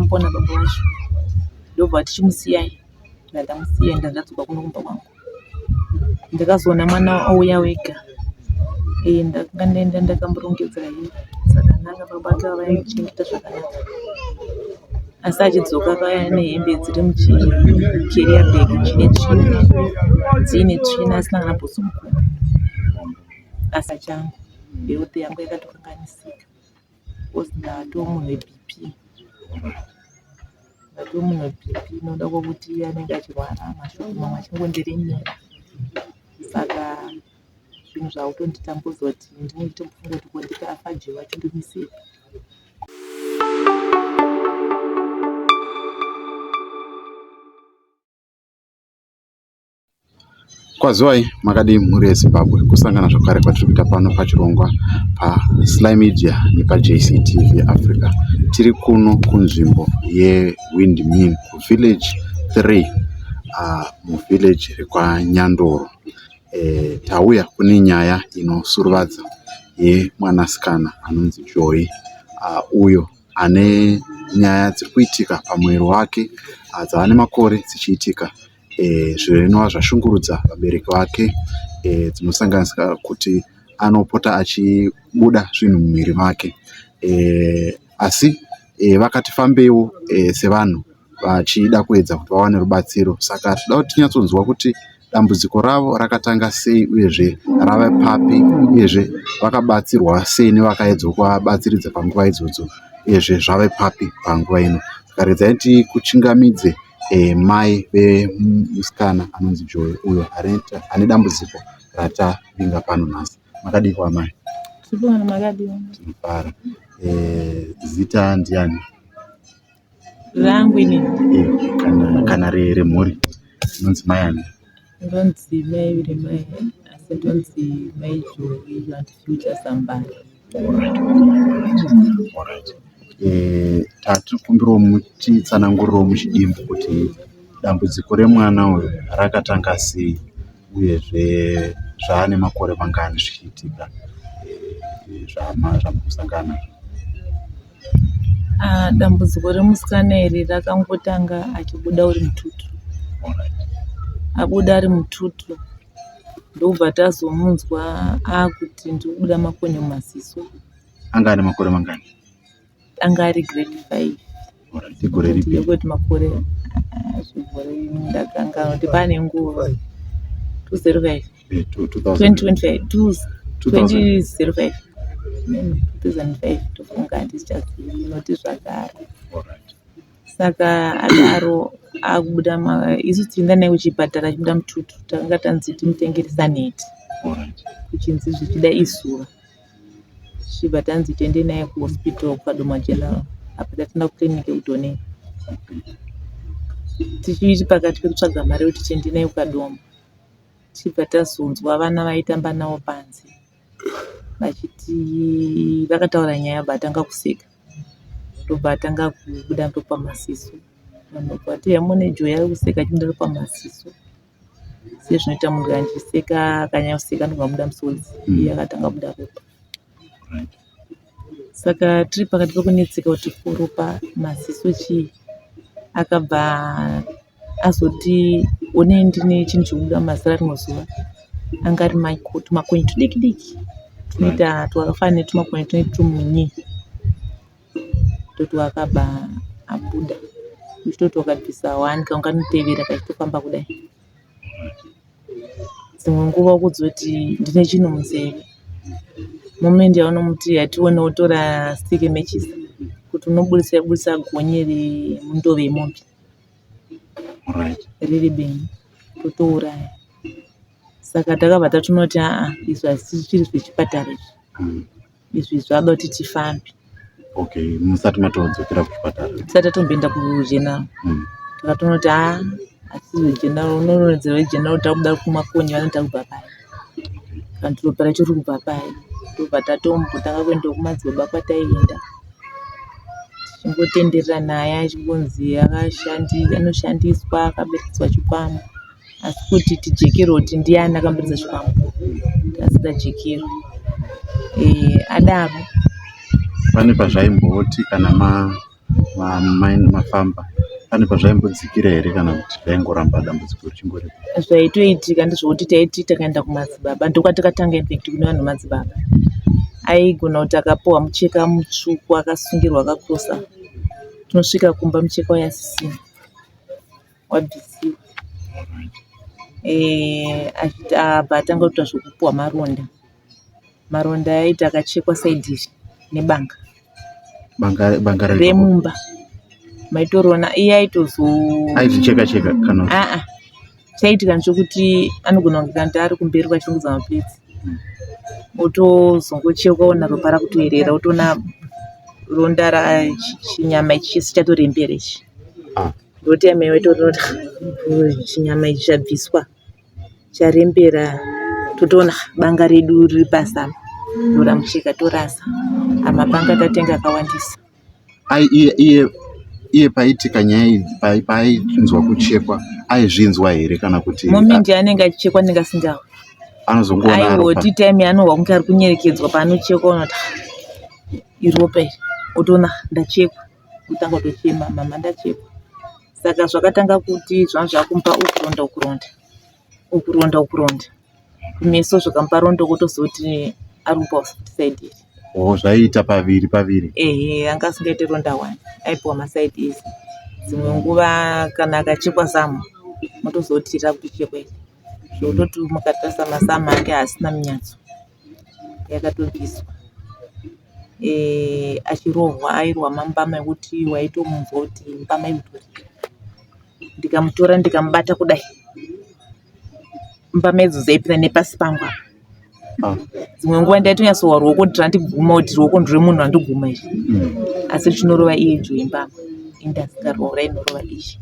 ndakampona baba wacho ndobva tichimusiyai ndamusiya ndakadzoka kuno kumba kwangu. Ndakazoona mwana auya wega ndakanga ndaenda ndakamurongedzera hei zvakanaka, baba ake vaimuchengeta zvakanaka, asi achidzoka kaya nehembe dziri muchikeriya bhegi dziine tsvina asina kana bhutsu mukuru. Asa changu health yangu yakatokanganisika because ndatomunhu weBP, noda kwokuti anenge achirwara mashoko mamwe achingondiremera. Saka zvinhu zvakutonditambudza kuti ndinotombofunga kuti ndikafa Jehovha achindimisira. Kwaziwai makadi mhuri yeZimbabwe kusangana zvakare kwatiri kuita pano pachirongwa paSly Media nepaJCTV Africa. Tiri kuno kunzvimbo yeWindmean kuVillage 3 muvillage rekwaNyandoro. Tauya kune nyaya inosuruvadza yemwanasikana anonzi Joy, uyo ane nyaya dziri kuitika pamwiri wake dzaane makore dzichiitika zvinova zvashungurudza vabereki vake, dzinosanganisira kuti anopota achibuda zvinhu mumwiri make, asi vakati fambewo sevanhu vachida kuedza kuti vawane rubatsiro. Saka tinoda kuti tinyatsonzwa kuti dambudziko ravo rakatanga sei, uyezve rava papi, uyezve vakabatsirwa sei nevakaedza kuvabatsiridza panguva idzodzo, uyezve zvave papi panguva ino. Saka redzai tikuchingamidze mai vemusikana anonzi Joy, uyo ane dambudziko ratavinga pano nhasi. Makadiwa mai? Tibona makadiwa. Tinofara. Zita ndiani? Rangu inini. Kana remhuri inonzi mai ani? Ndonzi mai Viremai, asi ndonzi mai Joy and future somebody. Alright. Tatikumbirawo mutitsanangurirawo muchidimbu kuti dambudziko remwana uyu rakatanga sei, uyezve zvaane makore mangani zvichiitika zvamukusangana. Dambudziko remusikana iri rakangotanga achibuda uri mututu. Abuda ari mututu ndobva tazomunzwa akuti ndikubuda makonye mumaziso. Anga ane makore mangani? Anga ari grade 5. Igore ripi? Yekuti makore ndakanga kuti pane nguva 2005 tofunga handisichazivi inoti zvakare. Saka adaro akubuda isu tienda naye kuchipatara achibuda mututu, takanga tanzi timutengere neti kuchinzi zvichida izuva, chibva tanzi tiende naye kuhospital kwaDoma General, apa tatenda kukiriniki kuDoneni. Tichiti pakati pekutsvaga mari kuti tiende naye kwaDoma, chibva tazonzwa vana vaitamba navo panze vachiti vakataura nyaya batanga kuseka, ndobva atanga kubuda ropa maziso. Vanobvati yamune Joy ari kuseka achibuda ropa maziso, sezvinoita munhu achiseka akanyanya kuseka ndobva musodzi, iye akatanga kubuda ropa. Saka tiri pakati pekunetseka kuti ropa maziso chii, akabva azoti onei ndine chinhu chobuda mazira rimwe zuva, anga ari tumakonye tudiki diki tunoita twakafanana netumakonye tunoita tumunyi, toto akabva abuda uchitoti wakabvisa 1 kaunganotevera kachitofamba kudai. Dzimwe nguva kudzoti ndine chinhu munzeve, moment yaunomuti hatione wotora stick matches kuti unobudisa gonye remundove yemombe riri beni totouraya. Saka takabva tatunoti izvi hazisi zviri zvechipatara izvi zvada kuti tifambe. Musati matodzokera kuchipatara? Tisati tatomboenda kuGeneral takatonoti asisi General, unononzera General takubuda kumakonye vanoti kubva pai kana ropa racho riri kubva pai, ndobva takaenda kumadzibaba kwataienda tichingotenderera naye achingonzi anoshandiswa akaberekeswa chikwama, asi kuti tijekerwa kuti ndiani akaberekesa chikwama tasida jekero. Adaro pane pazvaimboti kana mafamba pane pazvaimbodzikira here kana kuti zvaingoramba dambudziko richingoripo? Zvaitoitika ndizvokuti taiti takaenda kumadzibaba ndokwatakatanga infect kune vanhu madzibaba aigona kuti akapuhwa mucheka mutsvuku akasungirwa akakosa tinosvika kumba mucheka wayasisina wabvisiwa abva atanga kuita zvokupuhwa maronda aiti akachekwa saidhi nebanga remumba maitoriona iye aitocheka kana chaitika nchokuti anogona kunge kandi ari kumberi kwachirongedza mapletsi otozongochekwa ona ropa rakutoerera otoona ronda rachinyama ichi chese chatorembera ichi ndoti amai vaitoona kuti chinyama ichi chabviswa charembera totoona banga redu riri pasama tora mucheka torasa amabanga tatenga akawandisa. Iye paitika nyaya paainzwa kuchekwa aizvinzwa here kana kuti momindi anenge achichekwa ndinga asingawe anozongoona aihoti taimi anohwa kunge ari kunyerekedzwa paanochekwa unoti iropa iri otoona ndachekwa kutanga kutochema mama ndachekwa saka zvakatanga kuti zvanga zvakumpa ukuronda kumeso zvakamupa rondo kutozoti ari kupa saidi iri zvaiita paviri anga asingaite ronda 1 aipiwa masaidi isi dzimwe nguva kana akachekwa zamu motozotira kuti chekwa iri zvototi mukatarisa masamu ake asina munyatso yakatobviswa achirohwa airohwa mambama ekuti waitomunzwa kuti mbama imutorika ndikamutora ndikamubata kudai mbama idzo dzaipinda nepasi pangu dzimwe nguva ndaitonyatsowa ruoko kuti randiguma kuti ruoko ndoremunhu randiguma izvi asi chinorova iye joimbama indasingarohora inorova izvi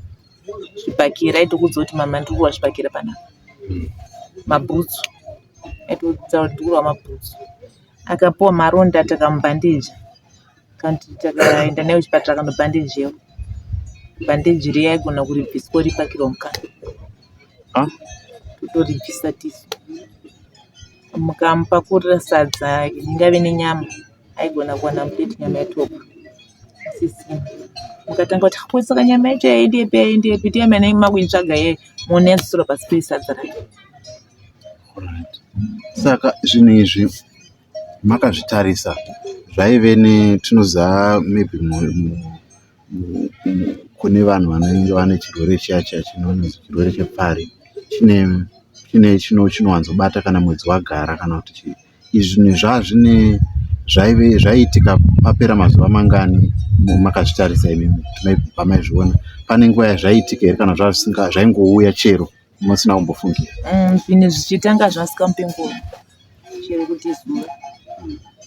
zvibhakira aitokudza kuti mama ndikurwa zvibhakira panapa mabhutsu aitodza kuti ndikurwa mabhutsu akapuwa maronda takamubhandeja kandi takaenda naye kuchipatara kanobhandejewo bhandeji riya aigona kuribviswa ripakirwa mukana totoribvisa tisu mukamupakurira sadza ingave nenyama aigona kuwana mupeti nyama yatopa asisina mukatanga kuti apoisaka nyama yacho yaendepi tiamene makuitsvaga ye monensura pasi pesadza rake. Saka zvinhu izvi makazvitarisa zvaive netinoziva maybe kune vanhu vanenge vane chirwere chiya chinonzi chirwere chepfari chinowanzobata kana mwedzi wagara kana kuti izvi zvinhu zvaiitika papera mazuva mangani makazvitarisa imimi pamaizviona pane nguva yazvaiitika here kana zvaingouya chero musina kumbofungira? Zvinhu zvichitanga zvasikamupe nguva chero kuti zuva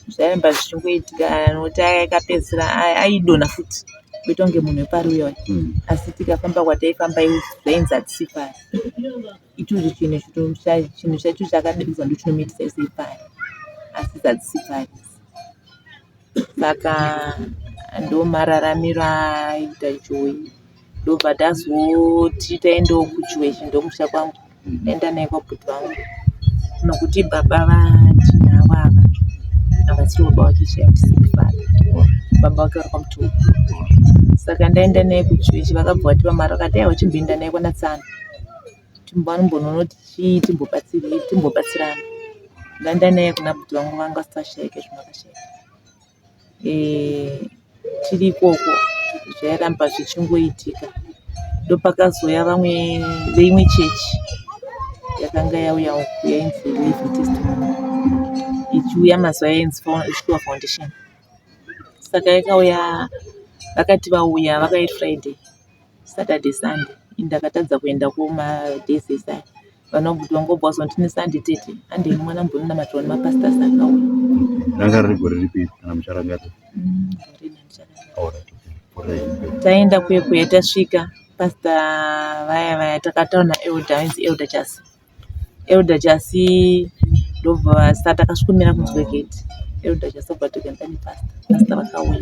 zvaimba zvichingoitika nokuti akapedzisira aidonha futi kuita kunge munhu wepari uya asi tikafamba kwataifamba zvainzi hatisipari ichiri chinhu chacho chakadiridzwa ndochinomitisa isepari asi hadzisipari saka ndomararamiro aita joi ndobva tazoti taendawo kujuweshi ndomusha kwangu taenda naye kwabhuti vangu nokuti baba vatinavo ava havasiri baba vachishayamutisipari baba vake vari kwamutuku saka ndaenda naye kujuweshi vakabva vatipa mari vakati aiwa chimboenda naye kwana Tsana timbanombononoti chii timbobatsirana ndaenda naye kuna bhuti vangu vanga vasashayike zvimakashayika tiri ikoko zvairamba zvichingoitika ndopakazoya vamwe veimwe chechi yakanga yauya uku yainzi Living Testimony ichiuya mazuva yainzi Sure Foundation saka yakauya vakati vauya vakaita Friday Saturday Sunday ndakatadza kuenda kumadays esaya vanobhuti vangobva zondine Sunday tete andeni mwana mbonina matroni mapastors akauya ranga riri gore ripi kana mucharangadzo taenda kuye tasvika pastor vaya takataura Elder Jasi ndobva saka takasvikomira kunzwe gate Elder Jasi obva togenda nepastor vakauya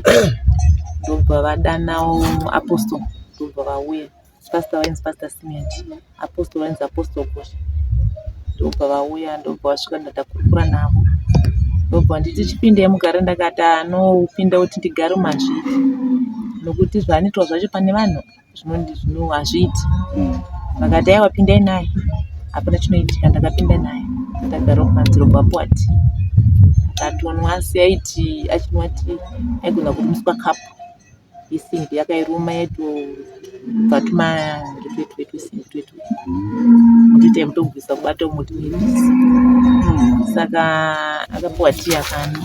ndobva vadanawo apostle ndobva vauya pastor vainzi Pastor Cement apostle vainzi Apostle Kosha ndobva vauya ndobva vasvika ndatakurukura navo ndobva nditi chipinde mugare ndakati anopinda kuti ndigare mazviri nokuti zvaanoitwa zvacho pane vanhu hazviiti. Vakati aiwa pindai naye, hapana chinoitika. Ndakapinda naye ndakagara kumadziro kwaPuati, akatonwa asi aiti achinwati aigona kurumiswa kapu yesimbi yakairuma yatobva twetu mutoita yemutobvisa kubata umuti weirisi. Saka akapuwa tii akani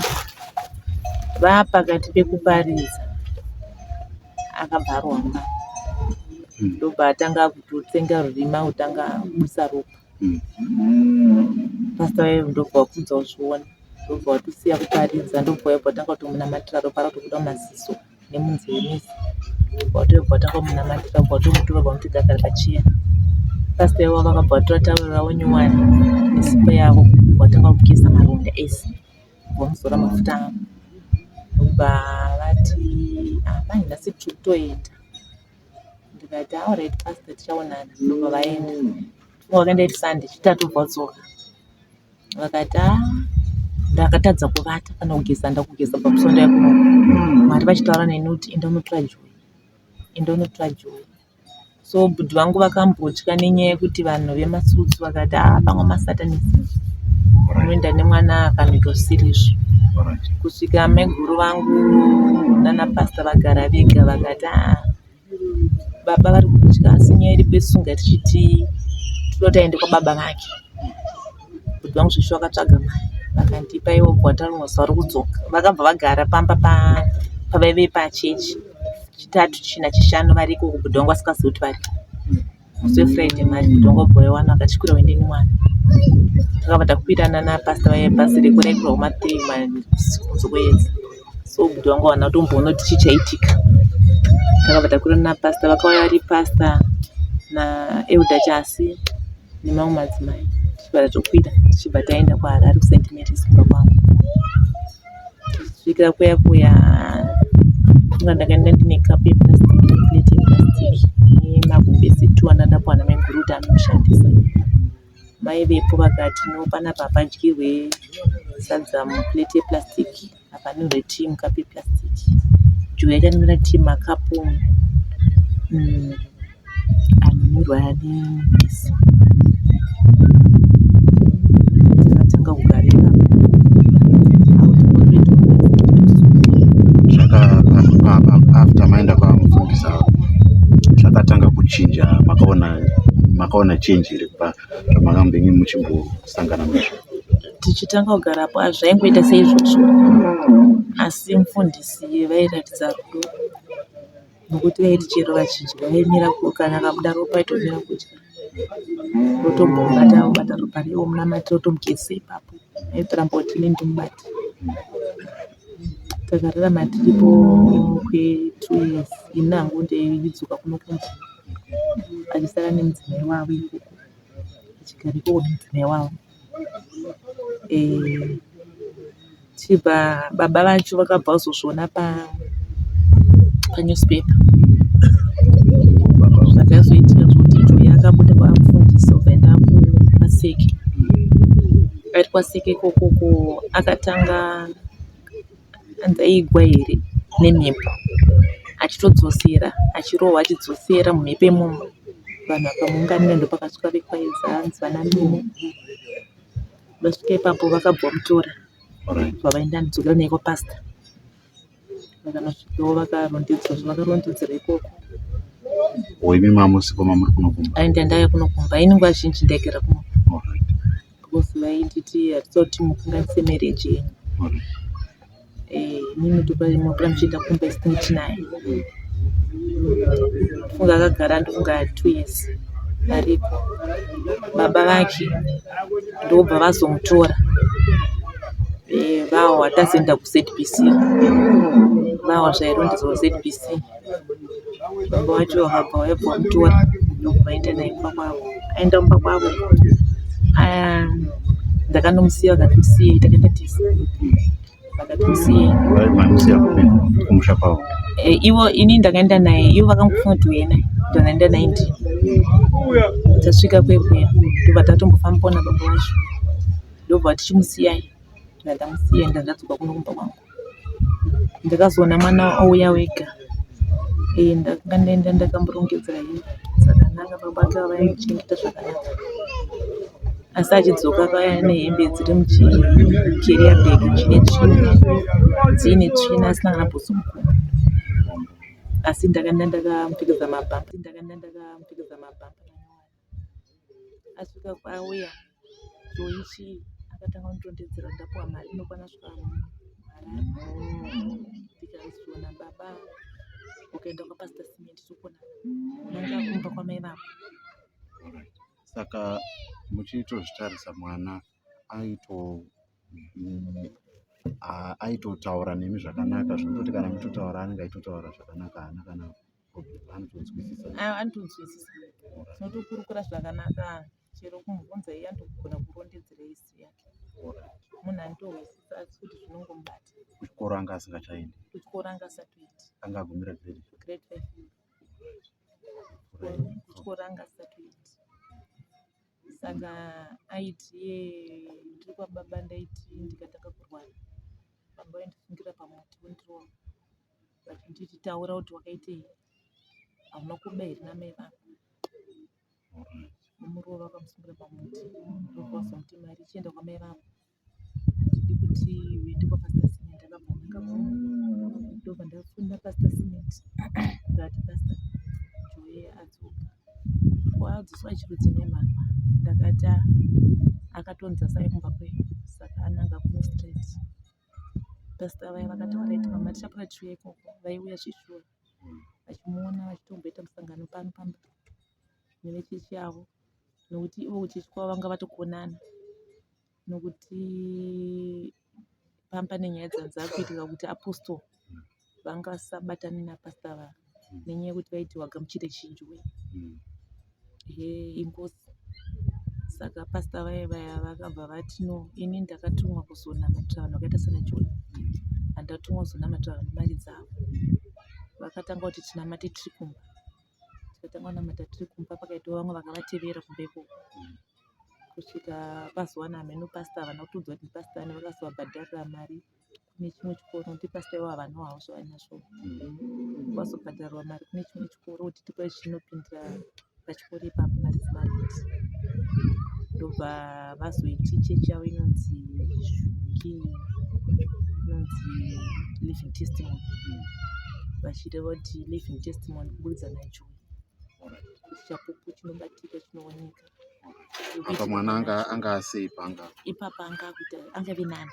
vapakati pekuparidza akabva aromba, ndobva atanga kutotsenga rurima utanga kubusa ropa. Pasita wayo ndobva wakudza uzviona, ndobva watosiya kuparidza, ndobva waibva watanga kutomunamatira ropa ratobuda mumaziso nemunzeve mese, ndobva watanga kumunamatira, ndobva watomutora bva gare pachiya. Pasita ivo vakabva vatora tawuro ravo nyuwani nesipo yavo, watanga kugeza maronda ese, vomuzora mafuta avo, ndobva vati amai nhasi tiri kutoenda. Ndikati alright pasita, tichaonana. Ndobva vaenda. Wakaenda iri Sunday, Chitatu vadzoka. Vakati ndakatadza kuvata kana kugeza, ndakugeza pamusoro yakuno. Mwari vachitaura neni kuti enda unotora Joy. So bhudhi vangu vakambotya nenyaya yekuti vanhu vematsutsu vakati pamwe masatanisi unoenda nemwana akanoitosirizvo. Kusvika meguru vangu nana pasita vagara vega vakati baba vari kutya, asi nyaya iri pesunga tichiti totaende kwababa vake. Bhudhi vangu zveshe vakatsvaga mari vakandipa ivo bhwata vari kudzoka. Vakabva vagara pamba pavaive pachechi Chitatu, China, Chishanu variko. Bhudhi vangu asikazivi kuti variko. Musi weFriday mari bhudhi vangu wabva wawana akachikwira uendeni mwana. Takabva takwirana napasita vaye bhazi rekurekurwa kuma3 kunze kwedzi. So bhudhi vangu wawana kutomboona kuti chichaitika. Takabva takwirana napasita, vakauya vari pasita naEuda Chasi nemamwe madzimai. Tichibva tatokwira tichibva taenda kwaHarare kuSt Mary's kumba kwangu. Tichisvika kuya ndakaenda ndine kapu yeplastiki, plate yeplastiki nemagumbezi 2 ndapuwa namai mukuru kuti anomushandisa. Mai vepo vakati no panapa hapadyirwe sadza muplate yeplastiki, hapanwirwe tii mukapu yeplastiki. Joy yakanwira tii makapu anonwirwa nemhezi. Takatanga kugarira after maenda kwamufundisa zvakatanga kuchinja, makaona change iri kubva zvamakanga muchimbosangana nazvo? Tichitanga kugarapo hazvaingoita seizvozvo, asi mufundisi vairatidza rudo, nokuti vaiti chero vazhinji vaimira kana akabuda ropa aitomira kudya, rotombobata ropa riwo munamatira rotomugezesa ipapo, aitoramba kuti ini ndimubati. Takararama tiripo kwe2 years. Ini hangu ndeidzoka kuno kunze achisara nemudzimai wavo ikoko, achigara ikoko nemudzimai wavo. Chibva baba vacho vakabva kuzozviona panewspaper zvakazoitika zvokuti Joy akabuda kwamufundisi obvaenda kumaseke. Ari kwaseke ikokoko akatanga anzi aigwa here nemhepo, achitodzosera achirohwa achidzosera mumhepo imomo. Vanhu vakamuunganira ndopakasvika vekwaedza anzi vanamimo. Vasvika ipapo vakabva vamutora vavaenda ndidzokera naye kwapasita. Vakanosvikawo vakarondedzera ikoko. Imi mamusiko mamuri kunokumba? Ainda ndaya kunokumba. Ini nguva zhinji ndaigara kunokumba because vainditi hatitsauti mukunganise marriage yenyu. Inini topamukira muchienda kumba isini chinaye. Funga akagara ndofunga 2 years aripo. Baba vake ndobva vazomutora vawa tazoenda kuZBC, vawa zvairondedzwa kuZBC. Baba vacho vakabva vaibva vamutora ndobva vaenda naye kumba kwavo. Aenda kumba kwavo ndakanomusiya vakatimusiyei, takaenda tese vakatimusiyei. Vamusiya kumusha kwavo? Ivo ini ndakaenda naye, ivo vakangofunga kuti uye naye ndanaenda naye ndini. Tasvika kwekweya ndobva tatombofambawo nababa vacho, ndobva tichimusiyai. Ndamusiya ndadzoka kuno kumba kwangu. Ndakazoona mwana ouya wega ndakanga ndaenda ndakamborongedzera hembe dzakanaka pabata vaichengeta zvakanaka, asi achidzoka akauya nehembe dziri muchikeriya bhegi dziine tsvina asina kana bhutsu mukuru, asi ndakanda ndakamupfekedza mabhamba. Asvika kwauya choichi akatanga kundondedzera ndapuwa mari inokwana svika Harare, ndikaziona baba ukaenda kwaPastor Cement tokona nanga kumba kwamai vako. Saka muchitozvitarisa mwana aitotaura nemi zvakanaka, zvinototi kana mutotaura anenge aitotaura zvakanaka, haana kana anotonzwisisa. Anotonzwisisa, tinotokurukura zvakanaka, chero kumubvunza iye anogona kurondedzera isi yake. Munhu anotohwisisa asi kuti zvinongomubata. Kuchikoro anga asingachaendi? Kuchikoro anga asatoiti. Anga agumira grade 5. Kuchikoro anga asatoiti. Saka aiti ndiri kwababa ndaiti ndikatanga kurwara, baba vaindisungira pamuti vondirowa vachinditi taura kuti wakaitei, hauna kuba here namai vako. Vomurova vakamusungira pamuti, ndokwazoti mari ichienda kwamai vako, handidi kuti uende kwaPastor Cement. Ndakabvuma ndobva ndafunda Pastor Cement ndikati Pastor Joy adzoka kwadziswa chirudzi nemhaka, ndakati akatonza sai kumba kwedu, saka ananga kuno straight. Pastor vaya vakataura iti mama tichapura chiuya ikoko, vaiuya chishura vachimuona vachitomboita musangano pano pamba nevechechi yavo, nokuti ivo kuchechi kwavo vanga vatokonana, nokuti pamba nenyaya dzanza kuitika kuti apostle vanga vasabatani napastor vavo nenyaya yekuti vaiti wagamuchire chinjwe ingozi. Saka pastor vaya vakabva vati no, ini ndakatumwa kuzonamatira vanhu vakaita sana Joy, handatumwa kuzonamatira vanhu mari dzavo. Vakatanga kuti tinamate tiri kumba, tikatanga kunamata tiri kumba, pakaitwa vamwe vakavatevera kumba ikoko, kusvika pazowana hameno pastor havana kutodzwa kuti pastor ane, vakazovabhadharira mari kune chimwe chikoro, nokuti pastor ivo havana havo zvavanazvo. Vakazobhadharirwa mari kune chimwe chikoro kuti tipai chinopindira pachikoro ipapo mari dzivareti. Ndobva vazoiti chechi yavo inonzi Living Testimony, vachireva kuti Living Testimony kubudikidza naJoy, kuti chapupu chinobatika chinooneka. Apa mwana anga asei panga ipapa angave nani,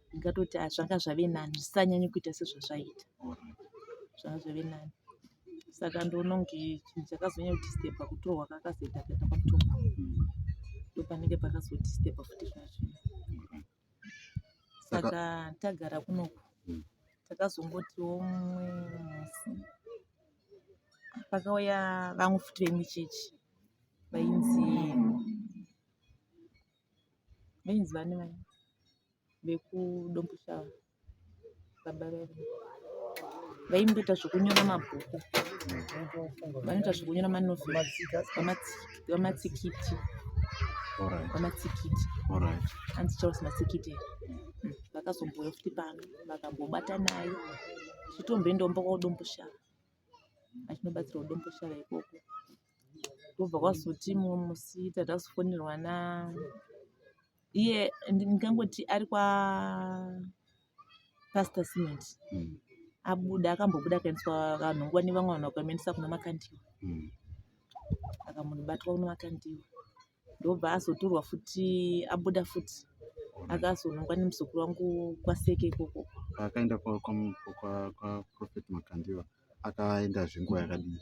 ndingatoti zvanga zvave nani, zvisanyanye kuita sezvazvaita, zvanga zvave nani. Saka ndoona kunge chinhu chakazonyanya kuti step pakutorwa kakazoita kuenda kwamutombo, ndopanenge pakazoti step futi zvino zvino. Saka tagara kunoku takazongotiwo mumwe musi pakauya vamwe futi vemuchechi vainzi vane vani vekudombushava, baba vedu vaimboita zvokunyora mabhuku, vanoita zvokunyora manovheri vamatsikiti, hanzi Charles Matsikiti. Vakazombouya futi pano vakambobata naye chitomboendawo kwaudombushava, achinobatsira udombushava ikoko. Ndobva kwazoti mumwe musi tatazofonerwa iye, ndingangoti ari kwaPastor Cement, akambobuda akaendeswa kanhongwa nevamwe vanhu vakamuendesa kuna Makandiwa, akamunobatwa kuna Makandiwa. Ndobva azotorwa futi, abuda futi akazonongwa nemuzukuru wangu kwaSeke ikoko. Akaenda kwaProphet Makandiwa akaenda zvenguva yakadii?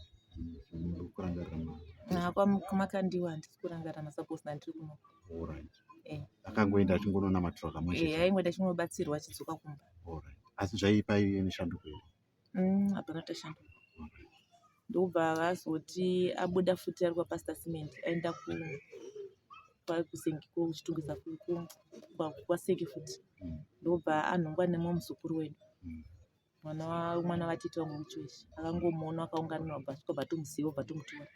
Kwamakandiwa handisi kurangarira masaposi ndandiri kuno. Akangoenda achingononamatira kamwe chete? Aingoenda achingobatsirwa achidzoka kumba. Asi zvaipa iye neshanduko here? Hapana tashanduka. Ndobva vazoti abuda futi ari kwaPastor Cement, aenda kuchitungisa kwaSeke futi. Ndobva anhongwa nemumwe muzukuru wedu, mwana watete wangu muchechi, akangomuona akaunganirwa, bva tomuziva, bva tomutora.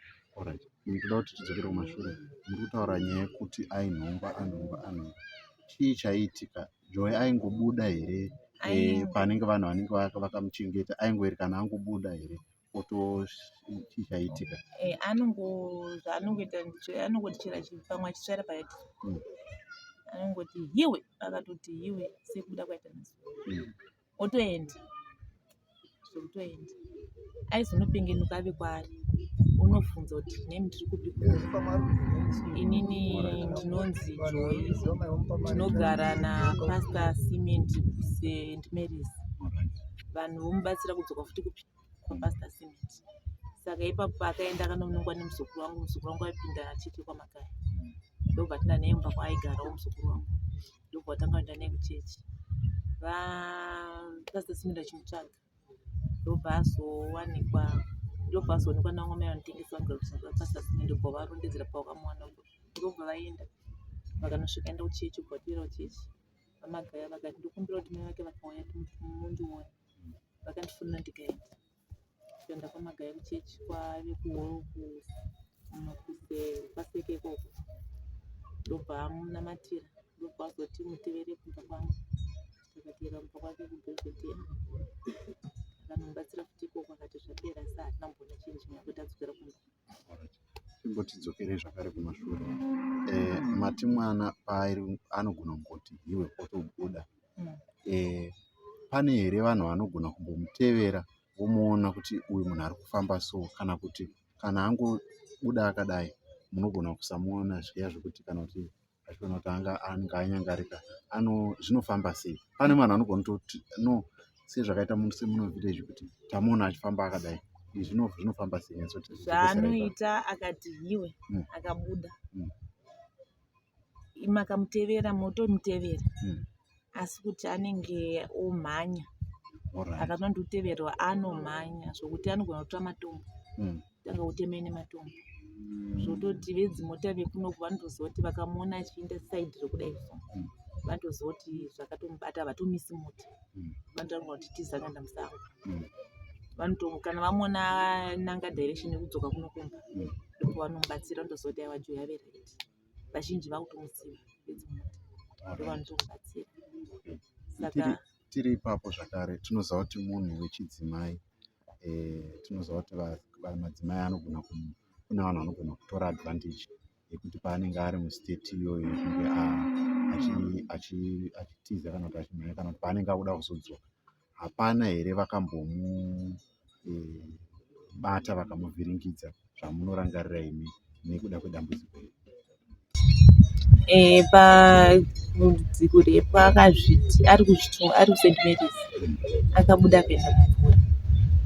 Ndinoda kuti tidzokere kumashure. Muri kutaura nyaya yekuti ainhongwa, chii chaiitika? Joy aingobuda here panenge vanhu vanenge vakamuchengeta aingori kana angobuda here chichaitika. Zvaanongoita anongoti chera pamwe achisvara paiti anongoti hiwe, akatoti hiwe sekubuda kwaita naso otoenda zvokutoenda aizonopengenuka ave kwaari unobvunza kuti nemi tiri kupi inini ndinonzi Joy ndinogara naPastor Cement St Mary's. Vanhu vomubatsira kudzoka futi kupi kwaPastor Cement. Saka ipapo akaenda akanomungwa nemuzukuru wangu aipinda achiti kwamakaya ndobva tinda naye mumba kwaaigarawo muzukuru wangu ndobva tanga kuenda naye kuchechi. Pastor Cement achimutsvaga ndobva azoonekwa namwamai vanotengesa Pastor Cement ndobva varondedzera pawakamuwana ndobva vaenda vakanosvika enda kuchechi ubva toera kuchechi vamagaya vakati ndokumbira kuti mai vake vakauya mundiona vakandifonera ndikaenda kuenda kwamagaya kuchechi kwave paseke ikoko ndobva amunamatira ndobva azoti mutevere kumba kwangu takatevera kumba kwake kubhezodheya akanomubatsira futi ikoko akati zvapera sa hatina mbona chinji nekuti adzokera kumba. Timbotidzokerei zvakare kumashure. Mati mwana paari anogona kungoti iwe otobuda, pane here vanhu vanogona kumbomutevera vomuona kuti uyu munhu ari kufamba so, kana kuti kana angobuda akadai munogona kusamuona zviya zvekuti kana kuti achiona kuti anga anyangarika zvinofamba sei? Pane vanhu anogona kutoti no sezvakaita semunovhileji kuti tamuona achifamba akadai zvinofamba sei? Zvaanoita akati hiwe akabuda makamutevera motomutevera asi kuti anenge omhanya akatona ndikuteverwa anomhanya zvokuti anogona kutora matombo tanga kutemei nematombo zvototi vedzimota vekunoku vanotoziva kuti vakamuona achienda saidhi rekudai so vanotoziva kuti zvakatomubata vatomisi mota vanotaura kuti tizakanda musango kana vamuona nanga direction yekudzoka kunokumba ndipo vanomubatsira vanotoziva kuti aiwa Joy ave right. Vazhinji vakutomuziva vedzimota ndovanotomubatsira. Saka tiri ipapo zvakare tinoziva kuti munhu wechidzimai tinoziva kuti madzimai anogona kune vanhu vanogona kutora advantage yekuti paanenge ari mustate iyoyo yekunge achitiza kana kuti achimhanya kana kuti paanenge akuda kuzodzoka hapana here vakambomubata vakamuvhiringidza zvamunorangarira imi nekuda kwedambudziko iri? Dambudziko repo akazviti ari kuSt Mary's akabuda akaenda kumvura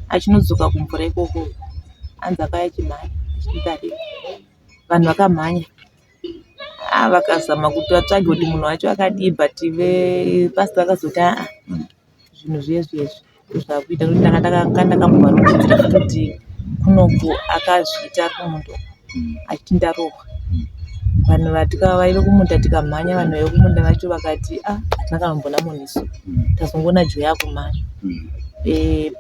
achinodzoka kumvura ikoko anzi akauya achimhanya achitari vanhu vakamhanya vakazama kuti vatsvage kuti munhu wacho akadii but pastor akazoti zvinhu zviyezvi zvakuita kuti ndakambovarongedzera kuti kunoku akazviita ari kumunda achiti ndarohwa. Vanhu vaive kumunda tikamhanya vanhu vaive kumunda vacho vakati hatina kanombona muniso tazongoona Joy akumhanya.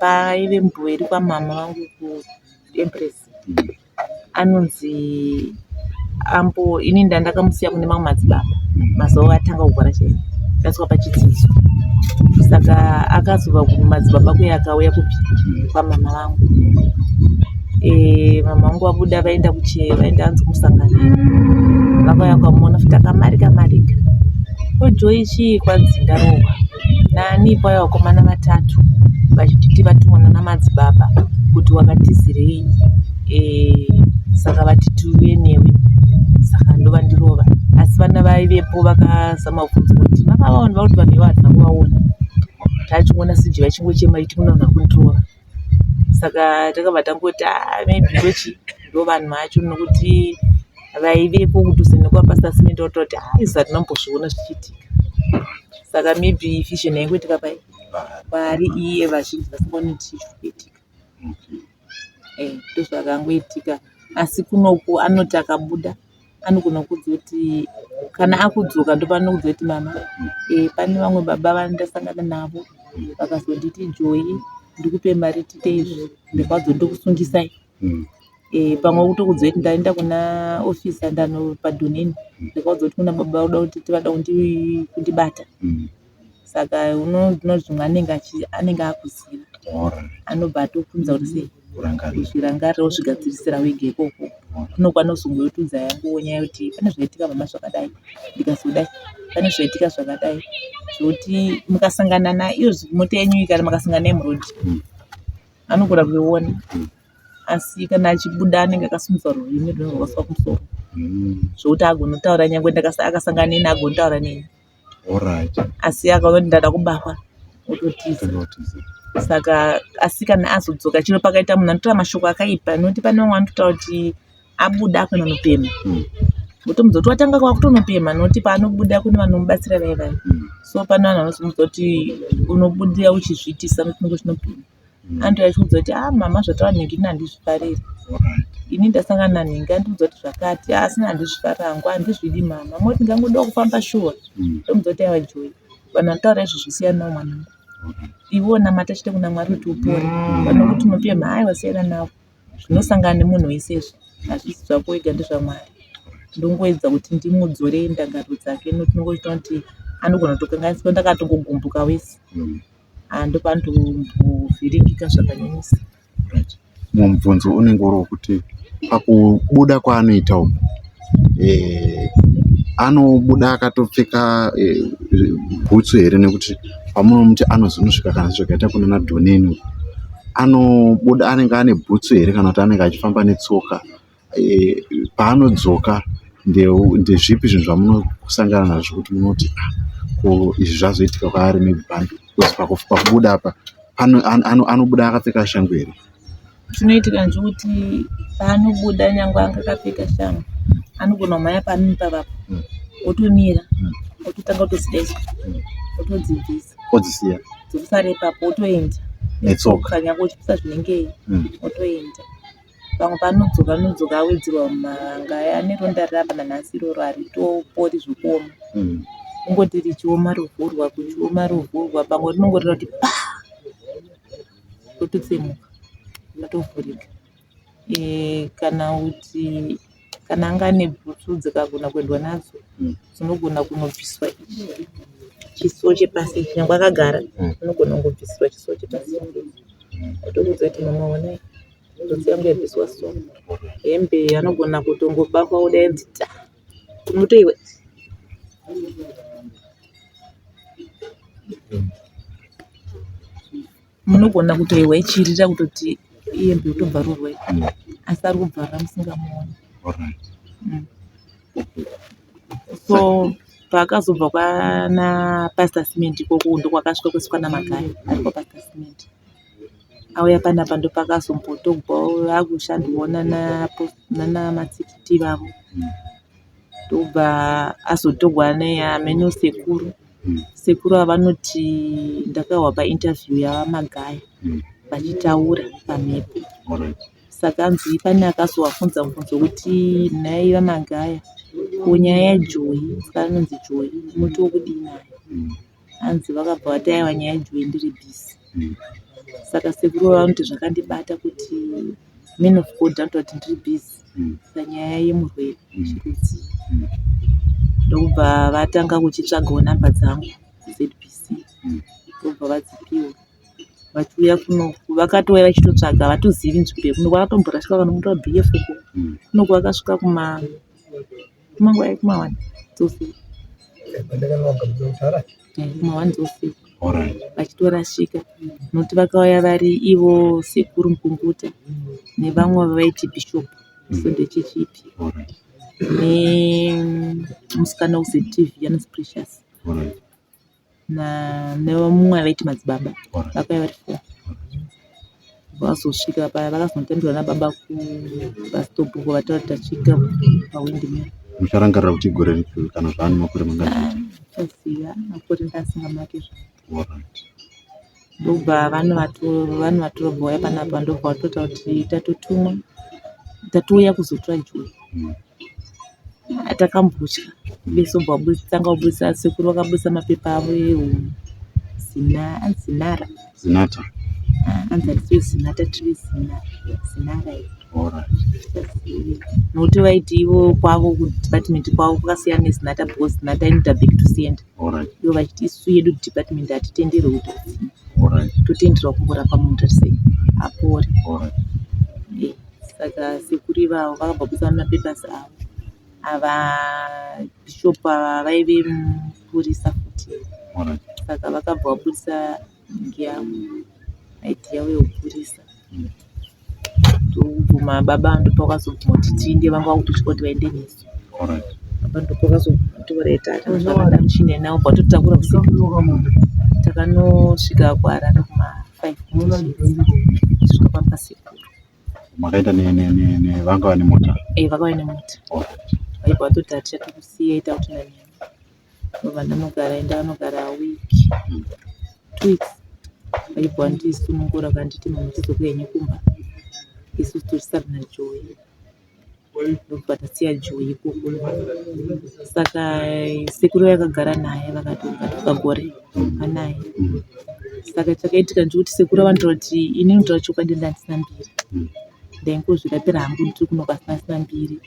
Paive mbuveri kwamama vangu kuEmpress anonzi ini ndandakamusiya kune mamwe madzibaba mazuva atanga kugara chaiko tasvika pachidzidzo saka akazova kumadzibaba kuye akauya kupi kwamama vangu. Mama vangu vabuda vaenda vaenda hanzi kumusanganiro vakauya kwamona futi akamarika Joy chii kwanzi ndarohwa nani kwaiva vakomana vatatu vachititi vatumwana namadzibaba kuti wakatizirei saka vati tiuye newe saka ndova ndirova asi vana vaivepo vakazama kubvunza kuti makavaona kuti vanhu ivo hatina kuvaona tachingona siji vachingochema tinoona kundirova saka takabva tangoti maybe ndo vanhu vacho nokuti vaivepo kudhuze nekwaPastor Cement tototi izvi hatinombozviona zvichiitika saka maybe vision yaingoitika vari iye vazhinji vasingaoni kuti zvirikuitika ndozvakangoitika asi kunoku anoti akabuda anogona kudza kuti kana akudzoka ndopanokudza kuti mama pane vamwe baba vandasangana navo vakazonditi Joy ndikupe mari tiite izvi ndikwadzo ndokusungisai pamwe kutokudza kuti ndaenda kuna ofisa ndano padhoneni ndikwadzo kuti kuna baba vada kuti vada kundibata Saka unoti mwana anenge akuziva Alright. anobva atokudza kuti sei Kurangarira. kuzvirangarira wozvigadzirisira wega ikoko. Unokwanisa kuzongotiudza yangu nyaya yekuti pane zvaitika mama zvakadai, ndikazodai pane zvaitika zvakadai, zvokuti mukasangana nayo moto yenyu kana makasangana naye murodhi anogona kuiona, asi kana achibuda anenge akasimudza rurimi runenge rwakaswa kumusoro zvokuti agona kutaura nyangwe akasangana neni agona kutaura neni. Alright. Asi akaona ndada kubarwa ototiza. Saka asi kana azodzoka chino pakaita munhu anotora mashoko akaipa, noti pane vamwe vanotaura kuti abuda akuenda kunopema, wotomudza kuti watanga kwakutonopema, noti paanobuda kune vanomubatsira vaiva. So pane vanhu vanozomudza kuti unobudira uchizviitisa notinenge chinopema. Antu achiudza kuti mama zvataura nhingi ini handizvifariri, ini ndasangana nhingi andiudza kuti zvakati, asina handizvifarira hangu, handizvidi mama, moti ngangodawo kufamba shuwa. Ndomudza kuti aiwa Joy, vanhu vanotaura izvo zvisiyana nawo mwanangu, iwona matachite kuna Mwari kuti upore, vanokuti unopema aiwa siyana navo, zvinosangana nemunhu wese izvi hazvisi zvako wega ndezvaMwari. Ndongoedza kuti ndimudzorei ndangariro dzake, notinongoita kuti anogona kutokanganisika ndakatongogumbuka wese, ndopanotovhiringika zvakanyanyisa. Mubvunzo unenge uri wekuti pakubuda kwaanoita uku anobuda akatopfeka bhutsu here, nekuti pamunomuti anozonosvika kana zvakaita kunana Dhoneni anobuda anenge ane bhutsu here kana kuti anenge achifamba netsoka? Paanodzoka ndezvipi zvinhu zvamunosangana nazvo kuti munoti izvi zvazoitika kwaari mibhandi? Pakubuda apa anobuda akapfeka shangu here? Zvinoitika ndezvekuti paanobuda nyangwe anga akapfeka shangu anogona kumhanya panini pavapo otomira ototanga kutozidaiswa otodzibvisa Odzisiya dzosara ipapo otoenda netsoka nyangwe uchipisa zvinenge otoenda. Pamwe panodzoka awedzerwa mumavanga ane ronda rapa nanhasi iroro haritopori zvokuoma, kungoti richioma rovhurwa kuchioma rovhurwa, pamwe rinongorira kuti rototsemuka ratovhurika. Kana anga ane bhutsu dzikagona kuendwa nadzo dzinogona kunobviswa chiso chepasi, nyangwe akagara unogona kungobviswa chiso chepasi, otokudza kuti mama onai bhutsu yangu yabviswa so. Hembe anogona kutongobakwa odainzita unotoiwe munogona kutoiwa ichirira kutoti iyembe yotobvarurwa, asi ari kubvarura musingamuoni. So paakazobva kwana Pastor Cement ikoko ndokwakasvika kwesikwa naMagaya ari kwaPastor Cement. Auya panapa ndopakazombotogwa akushandwawo nana matsikiti vavo, ndobva azotogwa neameno sekuru. Sekuru avanoti ndakawa painterview yavaMagaya vachitaura pamhepo. Saka anzi pane akazovafunza mubvunzo wekuti nhai vaMagaya kunyaya yaJoy, anonzi Joy muti wokudii naye? Anzi vakabva vati aiwa nyaya yaJoy ndiri bhisi. Saka sekuru vanoti zvakandibata kuti men of God anoti ndiri bhisi panyaya yemurwere chirudzi, ndobva vatanga kuchitsvagawo namba dzangu ZBC, ndobva vadzipiwa vachiuya kuno vakatouya vachitotsvaga vatozivi nzvimbo yekuno kwakatomborasika vanhu mutora BF uko kuno kwakasvika kumangwai kuma1 dzousiku kuma1 dzousiku vachitorasvika, nokuti vakauya vari ivo sekuru Mukunguta nevamwe vaiti Bishop Sunday chechipi nemusikana weZTV anonzi Precious nemumwe vaiti Madzibaba, vakauya vari 4. Vazosvika paya vakazonotambirwa nababa kubhasitopu vataura kuti tasvika paWindmill. Mucharangarira kuti gore rikuru kana zvaane makore mangani? Chaziva makore ndasinga make ndobva vanhu vatorobva vauya panapa, ndobva vatotaura kuti tatotumwa tatouya kuzotora Joy. Takambotya vese obva tanga kubudisa, sekuru vakabudisa mapepa avo Zinata anzarisiwe zina tative zina right. Alright. Nokuti vaiti ivo kwavo kudepartment kwavo kwakasiyana nezina because zina tainoita back to send. Alright. Ivo vachiti isu yedu department hatitenderwi kuti udzime. Alright. Totenderwa kungorapa munhu sei apore. Alright. Saka sekuru ivavo vakabva kuisa mapepasi avo. Ava bishop ava vaive mupurisa futi. Alright. Saka vakabva vapurisa idea yavo yeupurisa. Ndobvuma baba ndopa vakazobvuma kuti tiinde vanga vakutisvika kuti vaende nesu. Alright. Baba ndopa vakazobvuma tata zvakada muchine navo bva totakura usiku. Takanosvika kuHarare kuma5 kusvika pamba sekuru. Makaenda vanga vane mota? Vakauya nemota. Vaibva vatoti hatichatokusiya ita kuti nani vanogara enda vanogara wiki 2 weeks. Vaibva vandisunungura vakanditi mama tizokuya Nyekumba isusu tichisara naJoyi. Ndobva tasiya Joyi ikoko. Saka sekuru yakagara naye vakatoka gore anaye. Saka chakaitika ndekuti sekuru vantaura kuti ini ndotaura chokwadi ndandisina mbiri. Ndaingozvirapira hangu ndiri kuno pasina mbiri.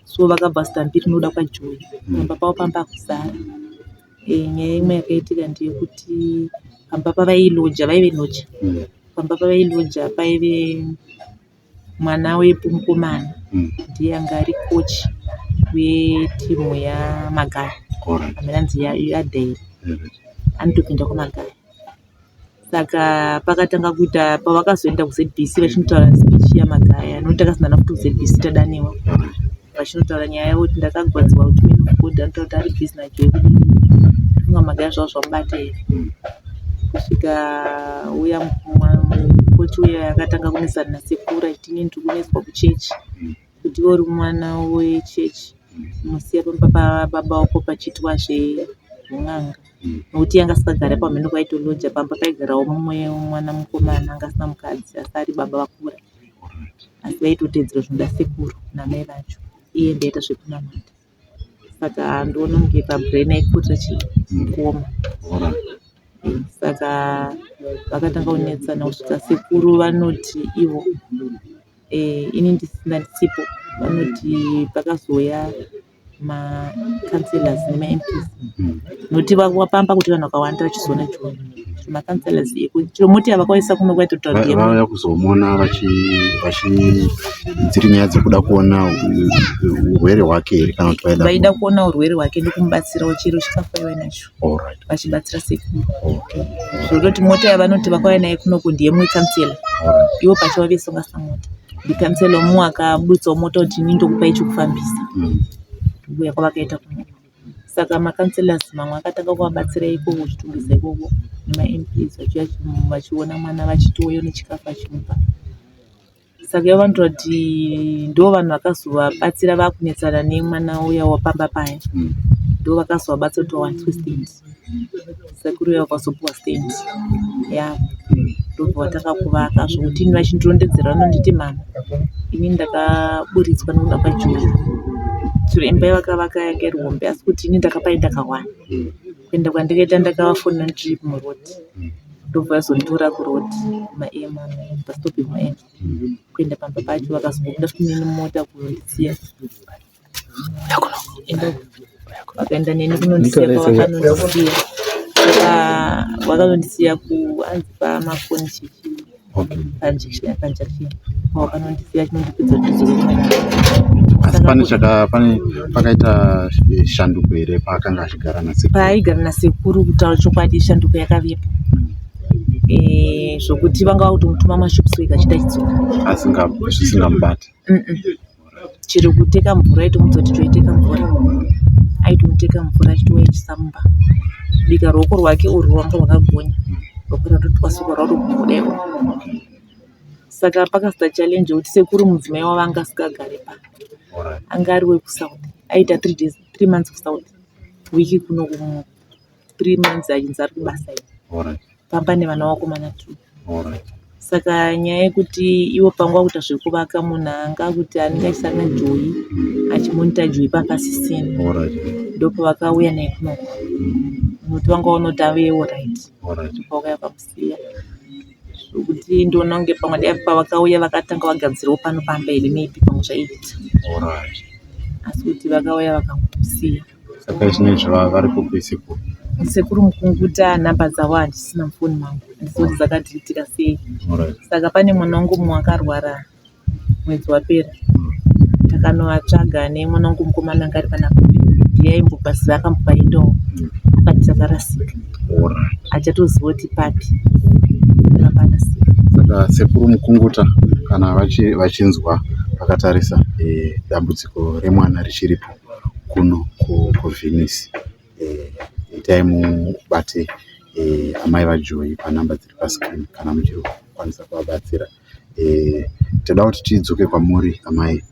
So vakabva zita mbiri noda kwaJoyi. Pamba pavo pamba kuzara. Nyaya imwe yakaitika ndeyekuti pamba pavailoja vaive loja. Pamba pavailoja paive mwana wemukomana ndiye anga ari coach wetimu yaMagaya. Amenanzi yaDairi. Anotopinda kuMagaya. Saka pakatanga kuita pavakazoenda kuZBC vachinotaura speech yaMagaya. Nokuti takasangana futi kuZBC tadaniwa. Vachinotaura nyaya yekuti ndakagwadzirwa kuti mene mugodha anotaura kuti ari busy naJoyi kudini. Funga Magaya zvavo zvamubata here. Kusvika uya mukochi uya akatanga kunesana nasekuru achiti ini ndiri kuneswa kuchechi. Kuti iwe uri mwana wechechi unosiya pamba pababa vako pachiitwa zven'anga. Nokuti yanga asikagara pamhene kwaitoloja pamba paigarawo mumwe mwana mukomana anga asina mukadzi asi ari baba vakura. Asi vaitotedzera zvinoda sekuru namai vacho. Iye ndaita zvekunamata. Saka ndoona kunge pabhureni aipfuura chikuoma. Saka vakatanga kunetsana kusvika sekuru vanoti ivo ini ndisina ndisipo. Vanoti pakazoya makanselas nemaMPs. Nokuti vapamba kuti vanhu vakawanda vachizoona Joyi. Makanselas chiromoti havakaisa kuno kwaitotaura vauya kuzomona vachitsiri nyaya dzekuda kuona urwere hwake here kana kuti vaida kuona urwere hwake nekumubatsirawo chiro chikafa iwe nacho. Vachibatsira sekuru. Zvototi mota yavanoti vakauya naye kunoko ndiye mukansela. Ivo pachavo vese ungasa mota. Ndikansela umwe akabuditsawo mota kuti ini ndokupai chokufambisa. Ndokuya kwavakaita kuno. Saka makanselas mamwe akatanga kuvabatsira ikoko zvitungisa ikoko nemaMPs vachiona mwana vachitoyo nechikafu vachimupa. Saka vanotaura kuti ndo vanhu vakazovabatsira vakunetsana nemwana uya wapamba paya. Ndo vakazovabatsira kuti vawaniswe stand. Sekuru uya vakazopuwa stand yavo. Ndobva vatanga kuvaka zvokuti ini vachindorondedzera vanonditi mama ini ndakaburitswa nokuda kwaJoyi. Shure imba yavakavaka yanga iri hombe asi kuti ini ndakapai ndakawana. Kuenda kwandikaita ndakavafonera ndiri murodi. Ndobva vazonditora kurodi pasitopi maema. Kuenda pamba pacho vakazobuda futi neni mota kunondisiya. Vakaenda neni kunondisiya kwavakanondisiya. Saka vakanondisiya kuanzi pamafoni panjekisheni kwawakanondisiya chinondipedza kutizoromwana. Asi pane pakaita shanduko here paakanga achigara nasekuru? Paaigara nasekuru kutaura chokwadi shanduko yakavepo. Zvokuti vanga vakutomutuma mashopsweki achida chidzoka. Zvisingamubati? Chiri kuteka mvura aitomudza kuti toiteka mvura. Aitomuteka mvura achitouya achisamumba. Kubika ruoko rwake urwu rwanga rwakagonya. Rwoko ratotwasuka rwatogumudaiwa. Saka pakasita challenge yokuti sekuru mudzimai wavo anga asikagare pa. Anga ari wekuSouth. Aita 3 months kuSouth. Wiki kuno 3 months achinzi ari kubasa iyo. Pamba nevana vakomana 2. Saka nyaya yekuti ivo panguva kuita zvekuvaka munhu anga kuti anenge achisara naJoyi achimonita Joyi papasisina. Ndopa vakauya naye kunoko. Nokuti vanga vaona kuti avewo right. Ndopa vakauya pakusiya. zvokuti ndoona kunge pamwe dai pavakauya vakatanga vagadzirawo pano pamberi maybe pamwe zvaiita, Alright. asi kuti vakauya vakangomusiya. Saka zvinezvi vari kupi sekuru? Sekuru Mukunguta nhamba dzavo handisina mufoni mangu, handisi kuti dzakadhiritika sei. Alright. Saka pane mwana wangu mumwe akarwara mwedzi wapera, takanovatsvaga nemwana wangu mukomana anga ari panapa, ndiyaimbobva ziva akambopa endawo, akati takarasika, Alright. achatoziva kuti papi takarasika. Saka sekuru Mukunguta kana vachinzwa vakatarisa dambudziko remwana richiripo kuno kuVenice, itai mubate amai vaJoy panhamba dziri paskrini kana muchiri kukwanisa kuvabatsira. Toda kuti tidzoke kwamuri amai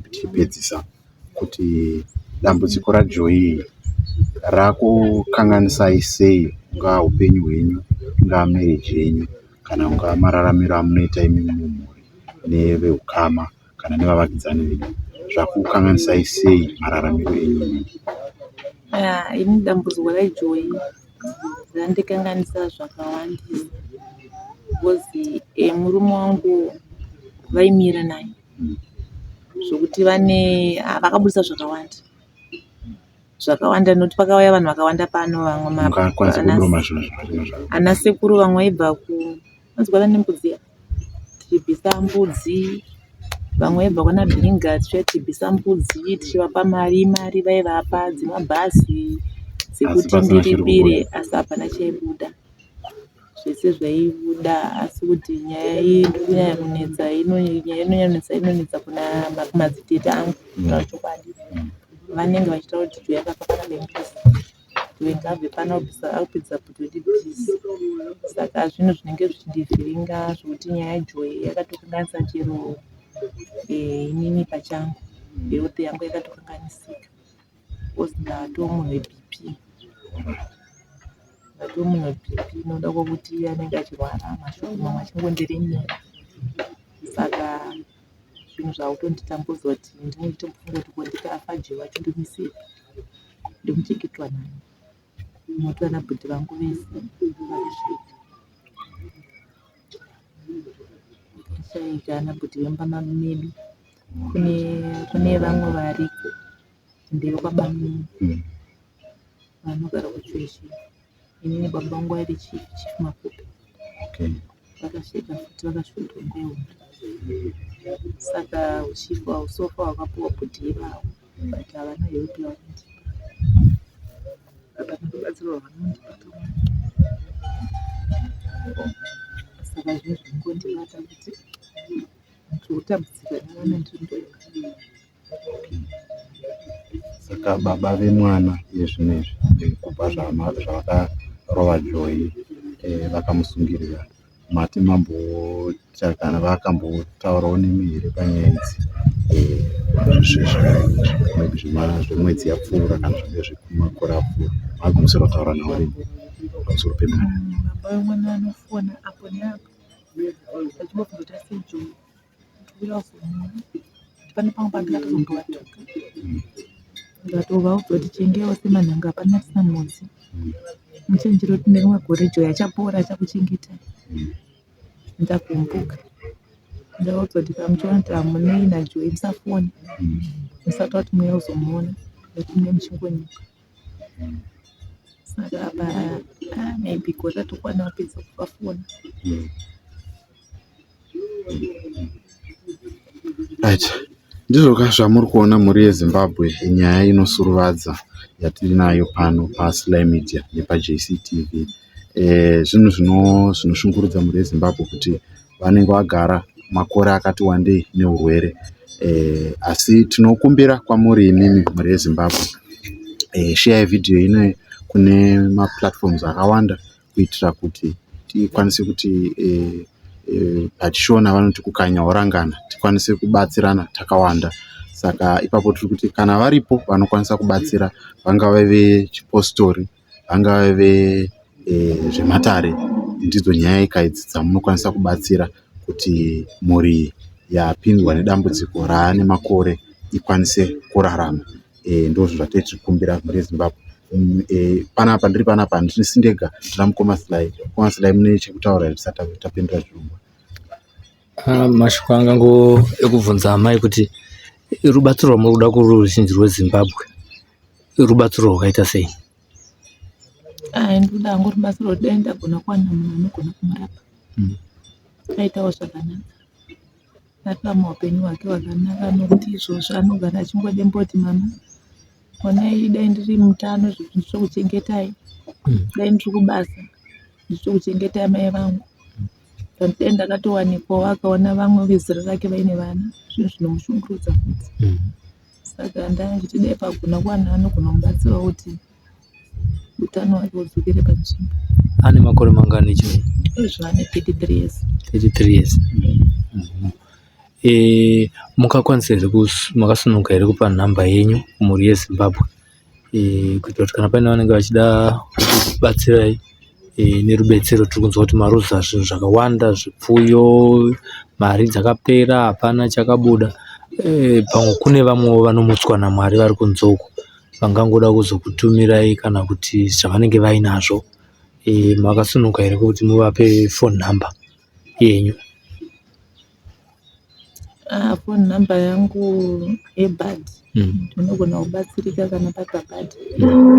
tichipedzisa kuti dambudziko raJoy rakukanganisai sei, ungaa upenyu hwenyu, ungaa marriage yenyu, kana ungaa mararamiro amunoita imimi mumhuri neveukama kana nevavakidzani venyu, zvakukanganisai sei mararamiro enyu? Ini dambudziko raJoy randikanganisa zvakawandisa, because murume wangu vaimira naye zvokuti vakabudisa zvakawanda nokuti pakauya vanhu vakawanda pano, vamwe ana sekuru, vamwe vaibva kunzwara nembudzi tichibvisa mbudzi, vamwe vaibva kuna Bhiringa tichibvisa mbudzi tichivapa mari vaivapa dzemabhazi dzekuti ndiripire, asi hapana chaibuda, zvese zvaibuda. Asi kuti nyaya inonyanonetsa inonetsa kuna madzitete angu chokwadi, vanenge vachitaura kuti Joy akafana bengisi, Joy ngabve pano akupedza kuti bhisi. Saka zvinhu zvinenge zvichindivhiringa zvokuti nyaya yaJoy yakatokanganisa chero inini pachangu, health yangu yakatokanganisika, because ndatoo munhu weBP, noda kwokuti anenge achirwara mashoko mamwe achingondiremera. Saka zvinhu zvakutonditambudza kuti ndinotombofunga kuti kondikafa Joy wachindonisiya, ndomuchengetwa naye, nokuti vana bhodhi vangu vese vakashaika, ana bhodhi vemba medu, kune vamwe variko mberi kwabamuni vanogara kuchechi, inini baba vangu airi chief Makupe, vakashaika futi, vakasvoodwa nguva. Saka uchifu hausofa hwakapuwa bhodhi ivavo, but havana help yavanondipa, hapana kubatsirwa hwavanondipa pamwe. Saka zvinhu zvingondibata kuti kutambudzika nevana ndindoga. Saka baba vemwana izvinezvi kubva zvavakarova Joy vakamusungirira, mati mambota kana vakambotaurawo nemi here panyaya idzi, zvemwedzi yapfuura kana zvinge zvekumakore apfuura, magumisira kutaura navo rimwe pamusoro pemwana? Baba vemwana vanofona apo neapo vachimbobva kuti seJoy ndikuda kuzomuona, pane pamwe pandakatozongowatuka, ndatobva kuti chengewo semanhanga hapana tisina mhodzi, muchenjero kuti nerimwe gore Joy achapora, achakuchengetai. Ndakumbuka ndakaudzwa kuti kamuchiona kuti hamunei naJoy musafona, musataura kuti mouya kuzomuona nokuti mune muchingonyuka. Saka apa maybe gore ratokwana wapedza kuvafona. Right. Ndizvo zvamuri kuona mhuri yeZimbabwe, nyaya inosuruvadza yatiri nayo pano paSly Media nepaJCTV. Zvinhu zvinoshungurudza mhuri yeZimbabwe kuti vanenge vagara makore akati wandei neurwere, asi tinokumbira kwamuri imimi mhuri yeZimbabwe, share video ino kune maplatforms akawanda kuitira kuti tikwanise kuti patishona vanoti kukanya orangana, tikwanise kubatsirana takawanda. Saka ipapo tiri kuti kana varipo vanokwanisa kubatsira, vangave vechipostori, vangave zvematare, ndidzo nyaya ikaidzi dzamunokwanisa kubatsira kuti mhuri yapindwa nedambudziko raane makore ikwanise kurarama. Ndozvo zvatiri kumbira mhuri yeZimbabwe. panapa ndiri panapa handisi ndega ndina mukoma Silai. Mukoma Silai mune chekutaura here tisati tapindura chirongwa? Mashoko anga ngo ekubvunza amai kuti rubatsiro rwamuri kuda kuruzhinji rweZimbabwe rubatsiro rwakaita sei? Ndikuda hangu rubatsiro rwodai ndagona kuwana munhu anogona kumurapa aitawo zvakanaka, ararama upenyu hwake hwakanaka, nokuti izvozvo anogara achingodemboti mama onai dai ndiri mutano ndichikuchengetai, dai ndiri kubasa ndichikuchengetai mai vangu, kana dai ndakatowanikwawo akaona vamwe vezera rake vaine vana, zvinhu zvinomushungurudza futi. Saka ndangiti dai pagona kuwana anogona kumubatsirawo kuti utano hwake hudzokere panzvimbo. Ane makore mangani icho? Zvane 33 years. 33 years. Mukakwanisa here makasununguka here kupa nhamba yenyu kumhuri yeZimbabwe kuitira kuti kana paine vanenge vachida kubatsirai nerubetsero? Tiri kunzwa kuti maruza zvinhu zvakawanda, zvipfuyo, mari dzakapera, hapana chakabuda. Pamwe kune vamwewo vanomutswa naMwari vari kunze uko vangangoda kuzokutumirai kana kuti zvavanenge vainazvo. Makasununguka here kuti muvape phone number yenyu? Phone number yangu yebhad ndinogona kubatsirika kana pakabhad,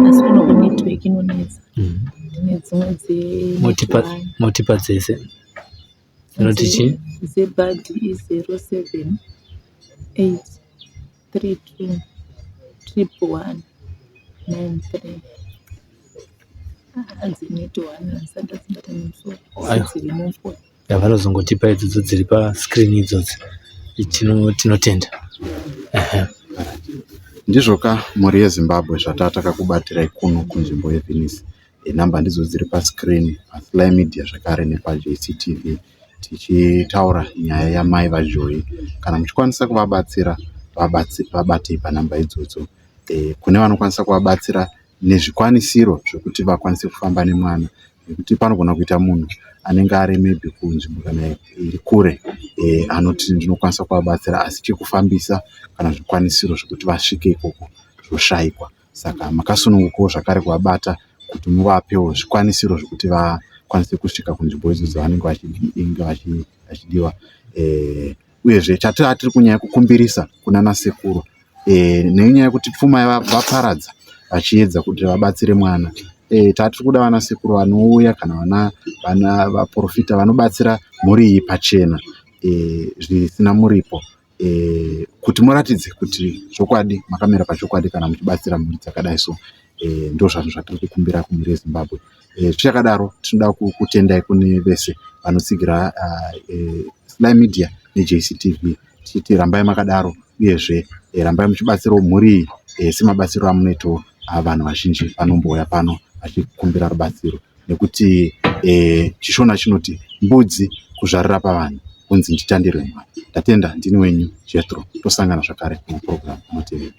asi kuno kunetwork inonetsa. Ndine dzimwe motipa dzese dzinoti chii? Zebhad i07 832 11193. Adzineti 1 asati adzimbata nemusoro dziri mufoni. Vanozongotipa idzodzo dziri paskrini idzodzo. Tinotenda. Ndizvoka mhuri yeZimbabwe zvatatakakubatirai kuno kunzvimbo yeVenice. Namba ndidzo dziri paskrini paSly Media zvakare nepaJCTV, tichitaura nyaya yamai vaJoy. Kana muchikwanisa kuvabatsira vabatei panhamba idzodzo. Kune vanokwanisa kuvabatsira nezvikwanisiro zvokuti vakwanise kufamba nemwana, nekuti panogona kuita munhu anenge ari maybe kunzvimbo kana iri kure, anoti ndinokwanisa kuvabatsira asi chekufambisa kana zvikwanisiro zvokuti vasvike ikoko zvoshayikwa. Saka makasunungukawo zvakare kuvabata kuti muvapewo zvikwanisiro zvokuti vakwanise kusvika kunzvimbo idzo dzavanenge vachidiwa. Uyezve tiri kunyanya kukumbirisa kunana sekuru nenyaya yekuti pfuma vaparadza vachiedza kuti vabatsire mwana. Tatiri kuda vana sekuru vanouya kana vana vaprofita vanobatsira mhuri iyi pachena zvisina muripo, kuti muratidze kuti chokwadi makamera pachokwadi kana muchibatsira mhuri dzakadai so. Ndo zvanhu zvatiri kukumbira kumhuri yeZimbabwe. Zvichakadaro tinoda kutendai kune vese vanotsigira Sly Media neJCTV, tichiti rambai makadaro, uyezve rambai muchibatsirawo mhuri iyi semabatsiro amunoitawo vanhu vazhinji vanombouya pano vachikumbira rubatsiro, nekuti chishona chinoti mbudzi kuzvarira pavanhu kunzi nditandire mwana. Ndatenda ndini wenyu Jethro, tosangana zvakare muprogramu anotevera.